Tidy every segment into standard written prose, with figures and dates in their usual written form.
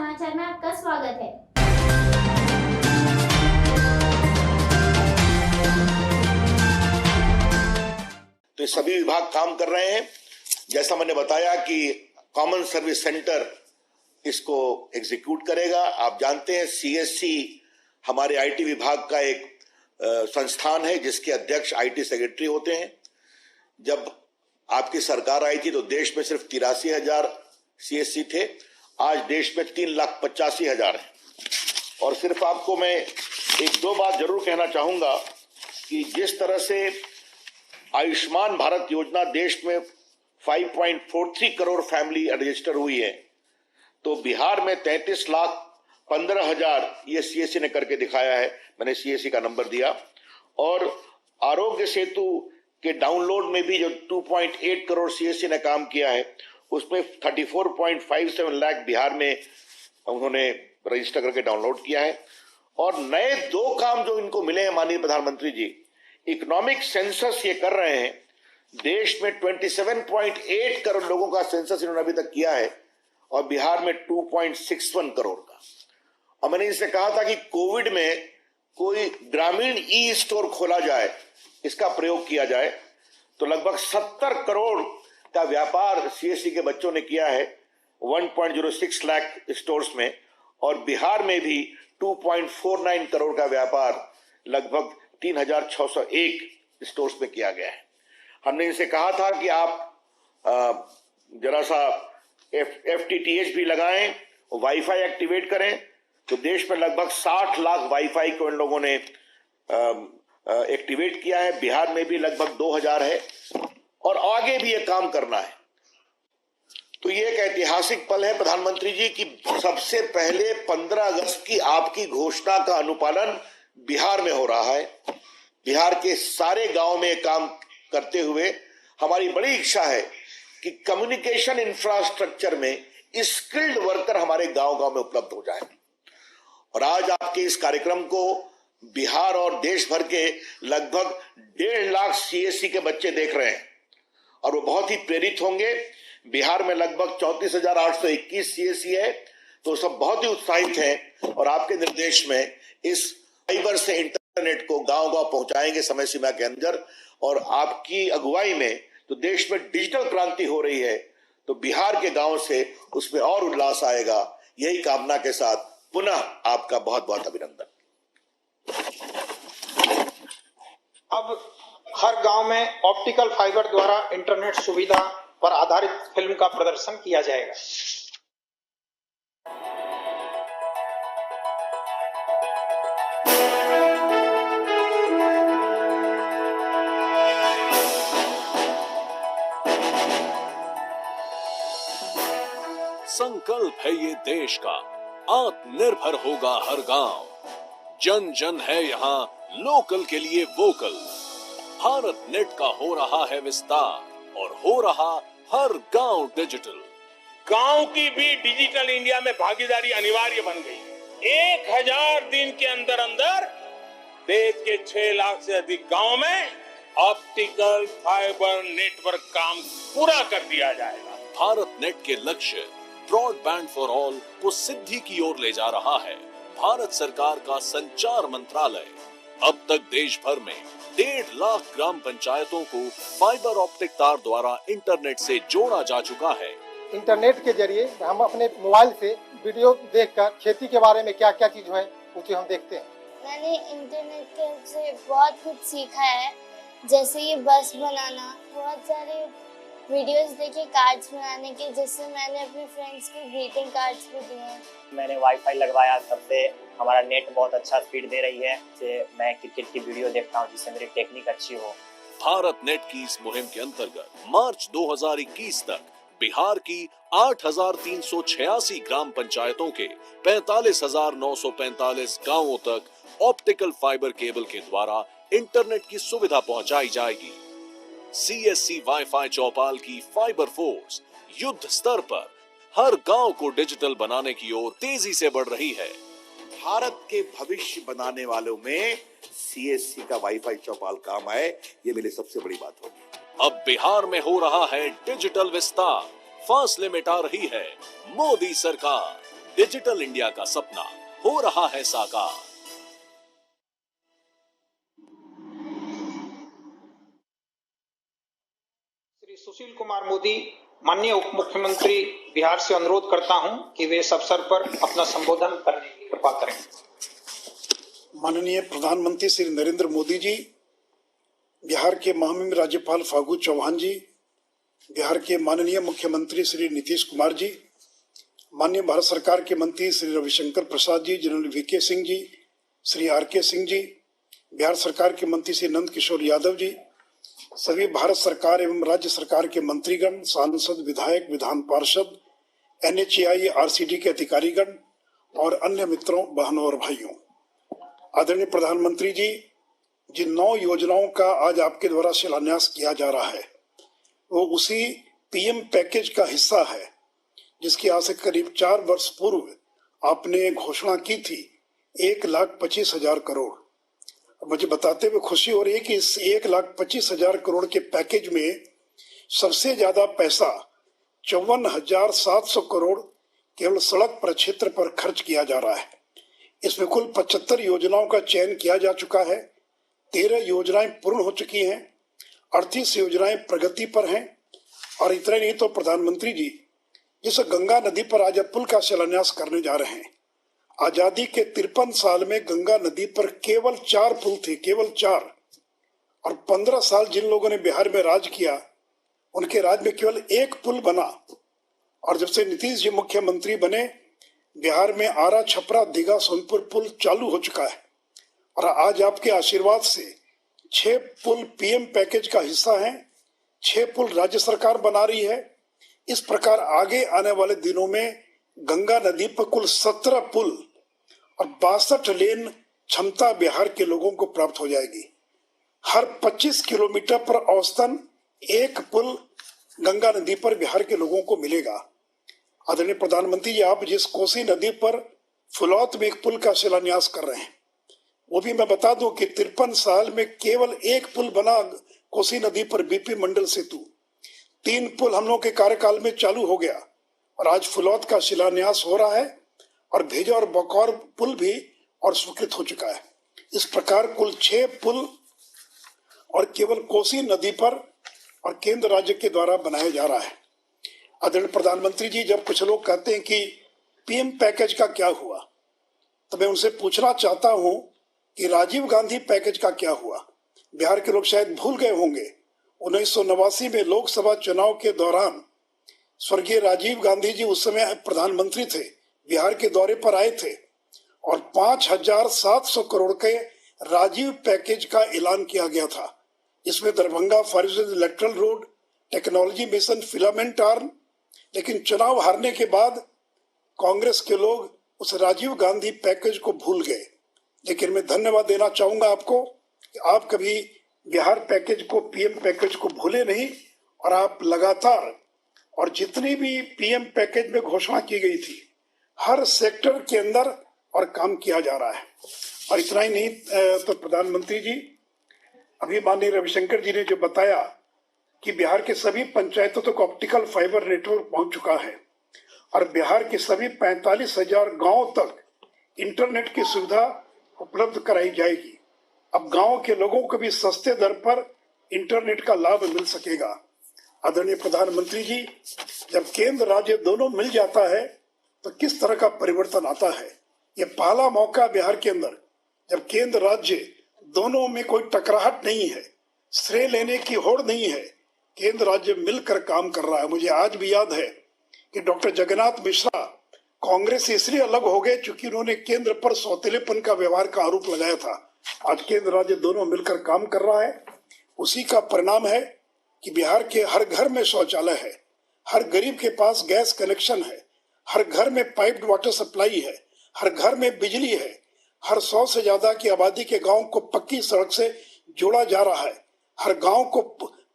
समाचार में आपका स्वागत है। तो सभी विभाग काम कर रहे हैं। जैसा मैंने बताया कि कॉमन सर्विस सेंटर इसको एग्जीक्यूट करेगा। आप जानते हैं सीएससी हमारे आईटी विभाग का एक संस्थान है जिसके अध्यक्ष आईटी सेक्रेटरी होते हैं। जब आपकी सरकार आई थी तो देश में सिर्फ 83,000 सीएससी थे। आज देश में 3,85,000 है। और सिर्फ आपको मैं एक दो बात जरूर कहना चाहूंगा कि जिस तरह से आयुष्मान भारत योजना देश में 5.43 करोड़ फैमिली रजिस्टर हुई है, तो बिहार में 33,15,000 ये सीएससी ने करके दिखाया है। मैंने सीएससी का नंबर दिया। और आरोग्य सेतु के डाउनलोड में भी जो 2.8 करोड़ सीएससी ने काम किया है, उसमें 34.57 लाख बिहार में उन्होंने रजिस्टर करके डाउनलोड किया है। और नए दो काम जो इनको मिले हैं माननीय प्रधानमंत्री जी, इकोनॉमिक सेंसस ये कर रहे हैं। देश में 27.8 करोड़ लोगों का सेंसस इन्होंने अभी तक किया है और बिहार में 2.61 करोड़ का। और मैंने इनसे कहा था कि कोविड में कोई ग्रामीण ई स्टोर खोला जाए, इसका प्रयोग किया जाए, तो लगभग 70 करोड़ का व्यापार सीएससी के बच्चों ने किया है 1.06 लाख स्टोर्स में। और बिहार में भी 2.49 करोड़ का व्यापार लगभग 3,601 स्टोर्स में किया गया है। हमने इनसे कहा था कि आप जरा सा FTTH भी लगाएं, वाईफाई एक्टिवेट करें। तो देश में लगभग 60 लाख वाईफाई को इन लोगों ने एक्टिवेट किया है। बिहार में भी लगभग 2,000 है और आगे भी ये काम करना है। तो ये एक ऐतिहासिक पल है प्रधानमंत्री जी कि सबसे पहले 15 अगस्त की आपकी घोषणा का अनुपालन बिहार में हो रहा है। बिहार के सारे गांव में काम करते हुए हमारी बड़ी इच्छा है कि कम्युनिकेशन इंफ्रास्ट्रक्चर में स्किल्ड वर्कर हमारे गांव-गांव में उपलब्ध हो जाए। और आज आपके इस कार्यक्रम को बिहार और देश भर के लगभग 1.5 लाख सीएससी के बच्चे देख रहे हैं और वो बहुत ही प्रेरित होंगे। बिहार में लगभग 34,821 सीएससी है, तो सब बहुत ही उत्साहित हैं और आपके निर्देश में इस फाइबर से इंटरनेट को गांव-गांव पहुंचाएंगे समय सीमा के अंदर। और आपकी अगुवाई में तो देश में डिजिटल क्रांति हो रही है, तो बिहार के गांव से उसमें और उल्लास आएगा। यही कामना के साथ पुनः आपका बहुत बहुत अभिनंदन। अब हर गांव में ऑप्टिकल फाइबर द्वारा इंटरनेट सुविधा पर आधारित फिल्म का प्रदर्शन किया जाएगा। संकल्प है ये देश का, आत्मनिर्भर होगा हर गांव। जन जन है यहाँ लोकल के लिए वोकल। भारत नेट का हो रहा है विस्तार और हो रहा हर गांव डिजिटल। गांव की भी डिजिटल इंडिया में भागीदारी अनिवार्य बन गई है। 1000 दिन के अंदर अंदर देश के 6 लाख से अधिक गांव में ऑप्टिकल फाइबर नेटवर्क काम पूरा कर दिया जाएगा। भारत नेट के लक्ष्य ब्रॉडबैंड फॉर ऑल को सिद्धि की ओर ले जा रहा है भारत सरकार का संचार मंत्रालय। अब तक देश भर में 1.5 लाख ग्राम पंचायतों को फाइबर ऑप्टिक तार द्वारा इंटरनेट से जोड़ा जा चुका है। इंटरनेट के जरिए हम अपने मोबाइल से वीडियो देखकर खेती के बारे में क्या क्या चीज है उसे हम देखते हैं। मैंने इंटरनेट से बहुत कुछ सीखा है, जैसे ये बस बनाना, बहुत सारे वीडियोस देखे कार्ड्स बनाने के, जिससे मैंने अपने फ्रेंड्स को ग्रीटिंग कार्ड्स भी दिए हैं। मैंने वाईफाई लगवाया, तब से हमारा नेट बहुत अच्छा स्पीड दे रही है। से मैं क्रिकेट की वीडियो देखता हूँ जिससे मेरी टेक्निक अच्छी हो। भारत नेट की इस मुहिम के अंतर्गत मार्च 2021 तक बिहार की 8,386 ग्राम पंचायतों के 45,945 गांवों तक ऑप्टिकल फाइबर केबल के द्वारा इंटरनेट की सुविधा पहुंचाई जाएगी। सीएससी वाईफाई चौपाल की फाइबर फोर्स युद्ध स्तर पर हर गांव को डिजिटल बनाने की ओर तेजी से बढ़ रही है। भारत के भविष्य बनाने वालों में सीएससी का वाईफाई चौपाल काम आए, ये मेरी सबसे बड़ी बात होगी। अब बिहार में हो रहा है डिजिटल विस्तार, फासले मिटा रही है मोदी सरकार। डिजिटल इंडिया का सपना हो रहा है साकार। श्री सुशील कुमार मोदी माननीय उप मुख्यमंत्री बिहार से अनुरोध करता हूं कि वे इस अवसर पर अपना संबोधन करने की कृपा करें। माननीय प्रधानमंत्री श्री नरेंद्र मोदी जी, बिहार के महामहिम राज्यपाल फागू चौहान जी, बिहार के माननीय मुख्यमंत्री श्री नीतीश कुमार जी, माननीय भारत सरकार के मंत्री Shri Ravishankar Prasad ji, general VK Singh ji, Shri R K. Singh ji, Bihar सरकार के मंत्री श्री नंद किशोर यादव जी, सभी भारत सरकार एवं राज्य सरकार के मंत्रीगण, सांसद, विधायक, विधान पार्षद, NHAI, RCD के अधिकारीगण और अन्य मित्रों, बहनों और भाइयों, आदरणीय प्रधानमंत्री जी, जिन 9 योजनाओं का आज आपके द्वारा शिलान्यास किया जा रहा है वो उसी PM पैकेज का हिस्सा है जिसकी आज से करीब 4 वर्ष पूर्व आपने घोषणा की थी 1,25,000 करोड़। मुझे बताते हुए खुशी हो रही है कि इस 1,25,000 करोड़ के पैकेज में सबसे ज्यादा पैसा 54,700 करोड़ केवल सड़क प्रक्षेत्र पर खर्च किया जा रहा है। इसमें कुल 75 योजनाओं का चयन किया जा चुका है, 13 योजनाएं पूर्ण हो चुकी हैं, 38 योजनाएं प्रगति पर हैं। और इतना नहीं तो प्रधानमंत्री जी, जिस गंगा नदी पर आज पुल का शिलान्यास करने जा रहे हैं, आजादी के 53 साल में गंगा नदी पर केवल 4 पुल थे, केवल 4। और 15 साल जिन लोगों ने बिहार में राज किया उनके राज में केवल 1 पुल बना। और जब से नीतीश जी मुख्यमंत्री बने, बिहार में आरा, छपरा, दीघा, सोनपुर पुल चालू हो चुका है। और आज आपके आशीर्वाद से 6 पुल PM पैकेज का हिस्सा हैं, 6 पुल राज्य सरकार बना रही है। इस प्रकार आगे आने वाले दिनों में गंगा नदी पर कुल 17 पुल और 62 लेन क्षमता बिहार के लोगों को प्राप्त हो जाएगी। हर 25 किलोमीटर पर औसतन 1 पुल गंगा नदी पर बिहार के लोगों को मिलेगा। आदरणीय प्रधानमंत्री जी, आप जिस कोसी नदी पर फुलौत में एक पुल का शिलान्यास कर रहे हैं, वो भी मैं बता दूं कि 53 साल में केवल 1 पुल बना कोसी नदी पर, BP मंडल सेतु। 3 पुल हम लोग के कार्यकाल में चालू हो गया और आज फुलौत का शिलान्यास हो रहा है और भेजा और बकौर पुल भी और स्वीकृत हो चुका है। इस प्रकार कुल 6 पुल और केवल कोसी नदी पर और केंद्र राज्य के द्वारा बनाया जा रहा है। आदरणीय प्रधानमंत्री जी, जब कुछ लोग कहते हैं कि PM पैकेज का क्या हुआ, तो मैं उनसे पूछना चाहता हूं कि राजीव गांधी पैकेज का क्या हुआ। बिहार के लोग शायद भूल गए होंगे, 1989 में लोकसभा चुनाव के दौरान स्वर्गीय राजीव गांधी जी उस समय प्रधानमंत्री थे, बिहार के दौरे पर आए थे और 5,700 करोड़ के राजीव पैकेज का ऐलान किया गया था। इसमें Darbhanga Fazilka lateral road, technology mission, filament arm. लेकिन चुनाव हारने के बाद कांग्रेस के लोग उस राजीव गांधी पैकेज को भूल गए। लेकिन मैं धन्यवाद देना चाहूंगा आपको कि आप कभी बिहार पैकेज को, PM पैकेज को भूले नहीं और आप लगातार, और जितनी भी PM पैकेज में घोषणा की गई थी हर सेक्टर के अंदर और काम किया जा रहा है। और इतना ही नहीं तो प्रधानमंत्री जी, अभी माननीय रविशंकर जी ने जो बताया कि बिहार के सभी पंचायतों तक ऑप्टिकल फाइबर नेटवर्क पहुंच चुका है और बिहार के सभी 45,000 गांव तक इंटरनेट की सुविधा उपलब्ध कराई जाएगी। अब गांव के लोगों को भी सस्ते दर पर इंटरनेट का लाभ मिल सकेगा। आदरणीय प्रधानमंत्री जी, जब केंद्र राज्य दोनों मिल जाता है तो किस तरह का परिवर्तन आता है। ये पहला मौका बिहार के अंदर जब केंद्र राज्य दोनों में कोई टकराहट नहीं है, श्रेय लेने की होड़ नहीं है, केंद्र राज्य मिलकर काम कर रहा है। मुझे आज भी याद है कि डॉक्टर जगन्नाथ मिश्रा कांग्रेस से इसलिए अलग हो गए क्योंकि उन्होंने केंद्र पर सौतेलेपन का व्यवहार का आरोप लगाया था। आज केंद्र राज्य दोनों मिलकर काम कर रहा है। उसी का परिणाम है कि बिहार के हर घर में शौचालय है, हर गरीब के पास गैस कनेक्शन है, हर घर में पाइप्ड वाटर सप्लाई है, हर घर में बिजली है, हर 100 से ज्यादा की आबादी के गांव को पक्की सड़क से जोड़ा जा रहा है, हर गांव को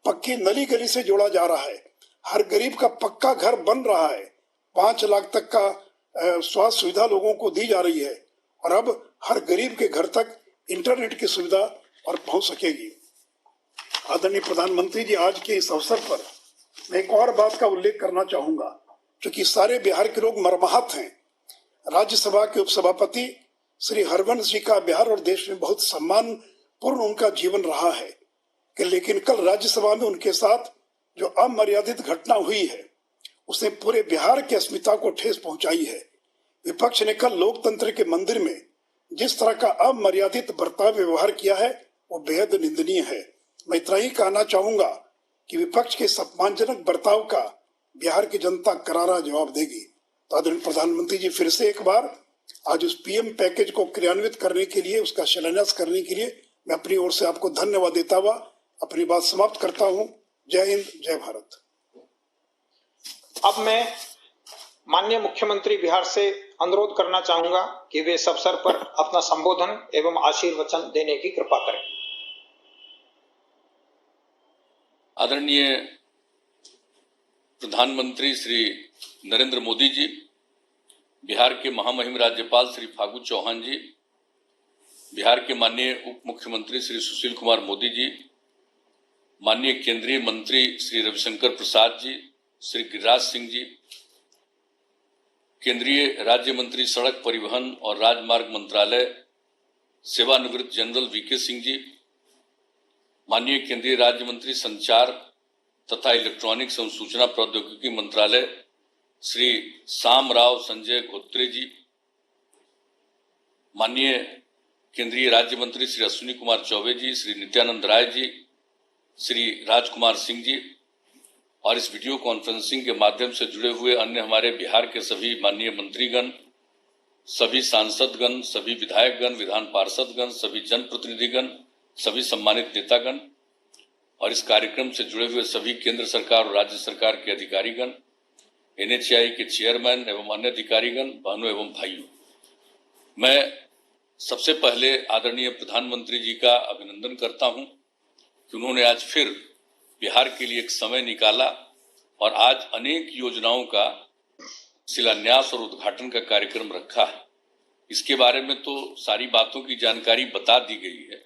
पक्की नली गली से जोड़ा जा रहा है, हर गरीब का पक्का घर बन रहा है, 5 लाख तक का स्वास्थ्य सुविधा लोगों को दी जा रही है और अब हर गरीब के घर तक इंटरनेट की सुविधा और पहुंच सकेगी। आदरणीय प्रधानमंत्री जी, आज के इस अवसर पर मैं एक और बात का उल्लेख करना चाहूंगा, क्योंकि सारे बिहार के लोग मर्माहत हैं राज्यसभा के उपसभापति श्री हरवंश जी का बिहार और देश में बहुत सम्मानपूर्ण उनका जीवन रहा है कि लेकिन कल राज्यसभा में उनके साथ जो अमर्यादित घटना हुई है उसने पूरे बिहार की अस्मिता को ठेस पहुंचाई है। विपक्ष ने कल लोकतंत्र के मंदिर में जिस तरह का अमर्यादित बर्ताव व्यवहार किया है वो बेहद निंदनीय है। मैं इतना ही कहना चाहूंगा कि विपक्ष के सम्मानजनक बर्ताव का बिहार की जनता करारा जवाब देगी। तो आदरणीय प्रधानमंत्री जी, फिर से एक बार आज उस पीएम पैकेज को क्रियान्वित करने के लिए, उसका शिलान्यास करने के लिए मैं अपनी ओर से आपको धन्यवाद देता हुआ अपनी बात समाप्त करता हूं। जय हिंद, जय भारत। अब मैं माननीय मुख्यमंत्री बिहार से अनुरोध करना चाहूंगा कि वे इस अवसर पर अपना संबोधन एवं आशीर्वचन देने की कृपा करें। आदरणीय प्रधानमंत्री श्री नरेंद्र मोदी जी, बिहार के महामहिम राज्यपाल श्री फागू चौहान जी, बिहार के माननीय उप मुख्यमंत्री श्री सुशील कुमार मोदी जी, माननीय केंद्रीय मंत्री श्री रविशंकर प्रसाद जी, श्री गिरिराज सिंह जी, केंद्रीय राज्य मंत्री सड़क परिवहन और राजमार्ग मंत्रालय सेवानिवृत्त जनरल वीके सिंह जी, माननीय केंद्रीय राज्य मंत्री संचार तथा इलेक्ट्रॉनिक्स एवं सूचना प्रौद्योगिकी मंत्रालय श्री सामराव संजय घोत्रे जी, माननीय केंद्रीय राज्य मंत्री श्री अश्विनी कुमार चौबे जी, श्री नित्यानंद राय जी, श्री राजकुमार सिंह जी और इस वीडियो कॉन्फ्रेंसिंग के माध्यम से जुड़े हुए अन्य हमारे बिहार के सभी माननीय मंत्रीगण, सभी सांसदगण, सभी विधायकगण, विधान पार्षदगण, सभी जनप्रतिनिधिगण, सभी सम्मानित नेतागण और इस कार्यक्रम से जुड़े हुए सभी केंद्र सरकार और राज्य सरकार के अधिकारीगण, एनएचएआई के चेयरमैन एवं अन्य अधिकारीगण, बहनों एवं भाइयों, मैं सबसे पहले आदरणीय प्रधानमंत्री जी का अभिनंदन करता हूं कि उन्होंने आज फिर बिहार के लिए एक समय निकाला और आज अनेक योजनाओं का शिलान्यास और उद्घाटन का कार्यक्रम रखा है। इसके बारे में तो सारी बातों की जानकारी बता दी गई है,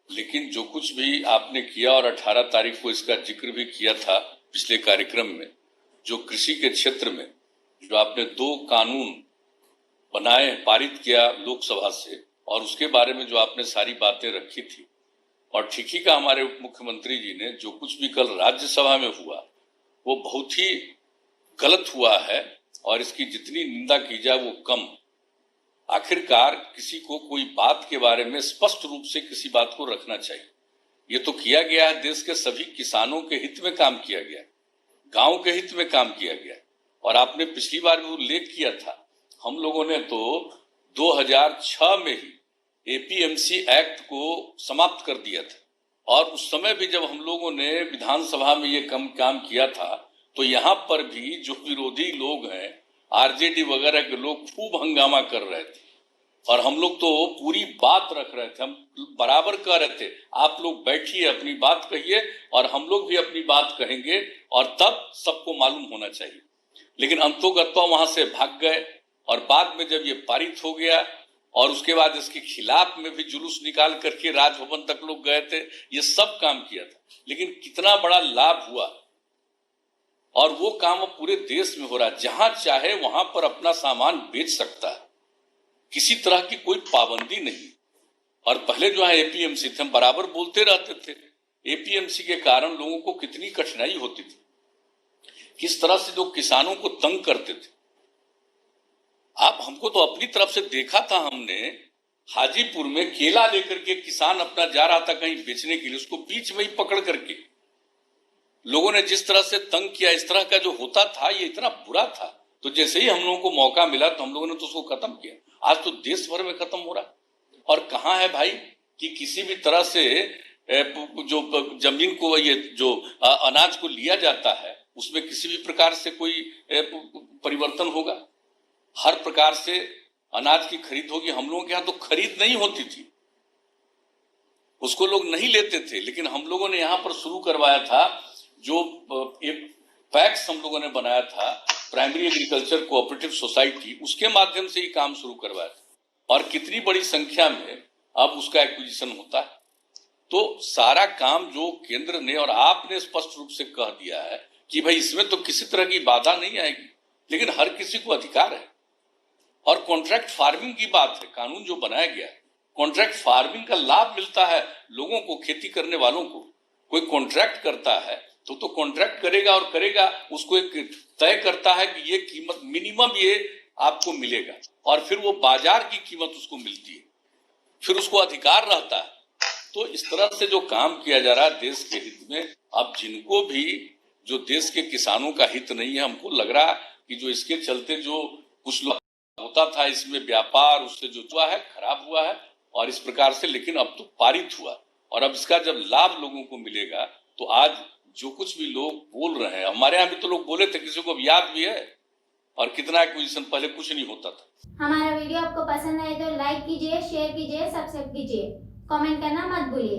लेकिन जो कुछ भी आपने किया और 18 तारीख को इसका जिक्र भी किया था पिछले कार्यक्रम में, जो कृषि के क्षेत्र में जो आपने 2 कानून बनाए, पारित किया लोकसभा से, और उसके बारे में जो आपने सारी बातें रखी थी, और ठीक ही का हमारे उप मुख्यमंत्री जी ने जो कुछ भी कल राज्यसभा में हुआ वो बहुत ही गलत हुआ है और इसकी जितनी निंदा की जाए वो कम। आखिरकार किसी को कोई बात के बारे में स्पष्ट रूप से किसी बात को रखना चाहिए। ये तो किया गया है, देश के सभी किसानों के हित में काम किया गया, गांव के हित में काम किया गया। और आपने पिछली बार भी उल्लेख किया था, हम लोगों ने तो 2006 में ही एपीएमसी एक्ट को समाप्त कर दिया था और उस समय भी जब हम लोगों ने विधानसभा में ये काम किया था तो यहाँ पर भी जो विरोधी लोग हैं, आरजेडी वगैरह के लोग खूब हंगामा कर रहे थे और हम लोग तो पूरी बात रख रहे थे, हम बराबर कह रहे थे आप लोग बैठिए, अपनी बात कहिए और हम लोग भी अपनी बात कहेंगे और तब सबको मालूम होना चाहिए। लेकिन अंतोगत्वा वहां से भाग गए और बाद में जब ये पारित हो गया और उसके बाद इसके खिलाफ में भी जुलूस निकाल करके राजभवन तक लोग गए थे, ये सब काम किया था। लेकिन कितना बड़ा लाभ हुआ और वो काम अब पूरे देश में हो रहा है, जहां चाहे वहां पर अपना सामान बेच सकता है, किसी तरह की कोई पाबंदी नहीं। और पहले जो है एपीएमसी थे, हम बराबर बोलते रहते थे, एपीएमसी के कारण लोगों को कितनी कठिनाई होती थी, किस तरह से लोग किसानों को तंग करते थे। आप हमको तो अपनी तरफ से देखा था हमने, हाजीपुर में केला लेकर के किसान अपना जा रहा था कहीं बेचने के लिए, उसको बीच में ही पकड़ करके लोगों ने जिस तरह से तंग किया, इस तरह का जो होता था ये इतना बुरा था। तो जैसे ही हम लोगों को मौका मिला तो हम लोगों ने तो उसको खत्म किया। आज तो देश भर में खत्म हो रहा है। और कहाँ है भाई कि किसी भी तरह से जो जमीन को, ये जो अनाज को लिया जाता है उसमें किसी भी प्रकार से कोई परिवर्तन होगा। हर प्रकार से अनाज की खरीद होगी। हम लोगों के यहाँ तो खरीद नहीं होती थी, उसको लोग नहीं लेते थे, लेकिन हम लोगों ने यहाँ पर शुरू करवाया था, जो एक पैक्स हम लोगों ने बनाया था, प्राइमरी एग्रीकल्चर कोऑपरेटिव सोसाइटी, उसके माध्यम से ये काम शुरू करवाया था और कितनी बड़ी संख्या में अब उसका एक्विजिशन होता है। तो सारा काम जो केंद्र ने और आपने स्पष्ट रूप से कह दिया है कि भाई इसमें तो किसी तरह की बाधा नहीं आएगी, लेकिन हर किसी को अधिकार है और कॉन्ट्रैक्ट फार्मिंग की बात है, कानून जो बनाया गया है, कॉन्ट्रैक्ट फार्मिंग का लाभ मिलता है लोगों को, खेती करने वालों को। कोई कॉन्ट्रैक्ट करता है तो कॉन्ट्रैक्ट करेगा और करेगा, उसको एक तय करता है कि ये कीमत मिनिमम ये आपको मिलेगा, और फिर वो बाजार की कीमत उसको मिलती है, फिर उसको अधिकार रहता है। तो इस तरह से जो काम किया जा रहा है देश के हित में, अब जिनको भी जो देश के किसानों का हित नहीं है, हमको लग रहा है कि जो इसके चलते जो कुछ लोग होता था इसमें व्यापार, उससे जो हुआ है खराब हुआ है, और इस प्रकार से, लेकिन अब तो पारित हुआ, और अब इसका जब लाभ लोगों को मिलेगा तो आज जो कुछ भी लोग बोल रहे हैं, हमारे यहाँ भी तो लोग बोले थे, किसी को याद भी है, और कितना एक्विजिशन पहले कुछ नहीं होता था। हमारा वीडियो आपको पसंद आए तो लाइक कीजिए, शेयर कीजिए, सब्सक्राइब कीजिए, कमेंट करना मत भूलिए।